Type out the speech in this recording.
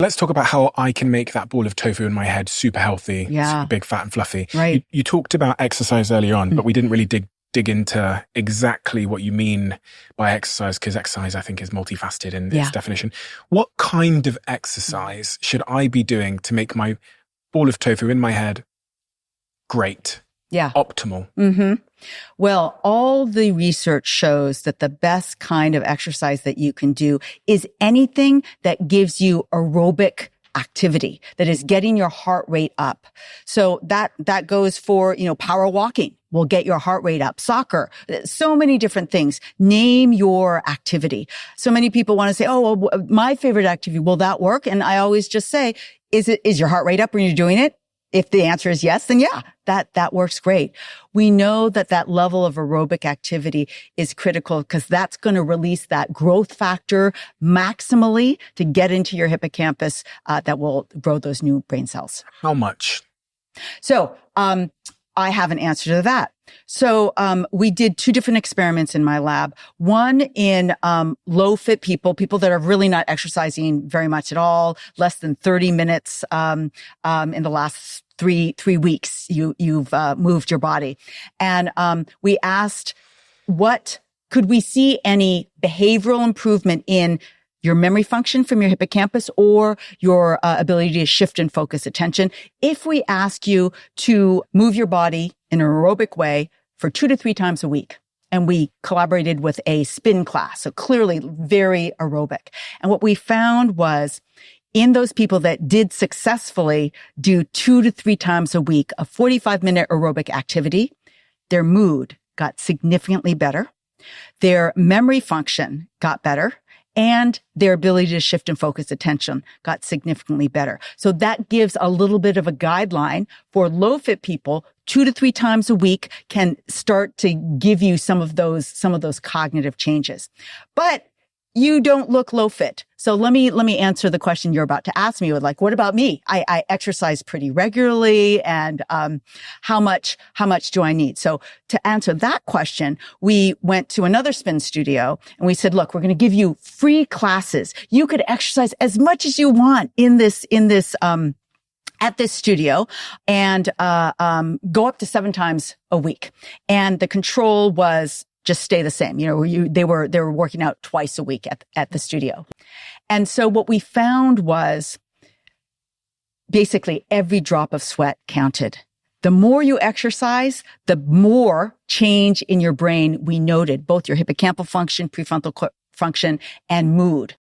Let's talk about how I can make that ball of tofu in my head super healthy, Yeah. super big, fat, and fluffy. Right. You talked about exercise earlier on, but we didn't really dig into exactly what you mean by exercise, because exercise, I think, is multifaceted in its definition. What kind of exercise should I be doing to make my ball of tofu in my head great? Yeah. Optimal? Mm-hmm. Well, all the research shows that the best kind of exercise that you can do is anything that gives you aerobic activity, that is getting your heart rate up. So that goes for, power walking will get your heart rate up. Soccer, so many different things. Name your activity. So many people want to say, oh, well, my favorite activity, will that work? And I always just say, is your heart rate up when you're doing it? If the answer is yes, then yeah, that works great. We know that level of aerobic activity is critical because that's going to release that growth factor maximally to get into your hippocampus, that will grow those new brain cells. How much? So, I have an answer to that. So, we did 2 different experiments in my lab. One in, low fit people that are really not exercising very much at all, less than 30 minutes, in the last three weeks, you've moved your body. And, we asked, could we see any behavioral improvement in your memory function from your hippocampus or your ability to shift and focus attention if we ask you to move your body in an aerobic way for 2 to 3 times a week? And we collaborated with a spin class, so clearly very aerobic. And what we found was in those people that did successfully do 2 to 3 times a week a 45-minute aerobic activity, their mood got significantly better, their memory function got better, and their ability to shift and focus attention got significantly better. So that gives a little bit of a guideline for low fit people. 2 to 3 times a week can start to give you some of those cognitive changes. But you don't look low fit. So let me answer the question you're about to ask me with, like, what about me? I exercise pretty regularly, and how much do I need? So to answer that question, we went to another spin studio and we said, look, we're going to give you free classes. You could exercise as much as you want in this at this studio, and go up to 7 times a week. And the control was just stay the same. They were working out twice a week at the studio. And so what we found was basically every drop of sweat counted. The more you exercise, the more change in your brain we noted, both your hippocampal function, prefrontal function, and mood.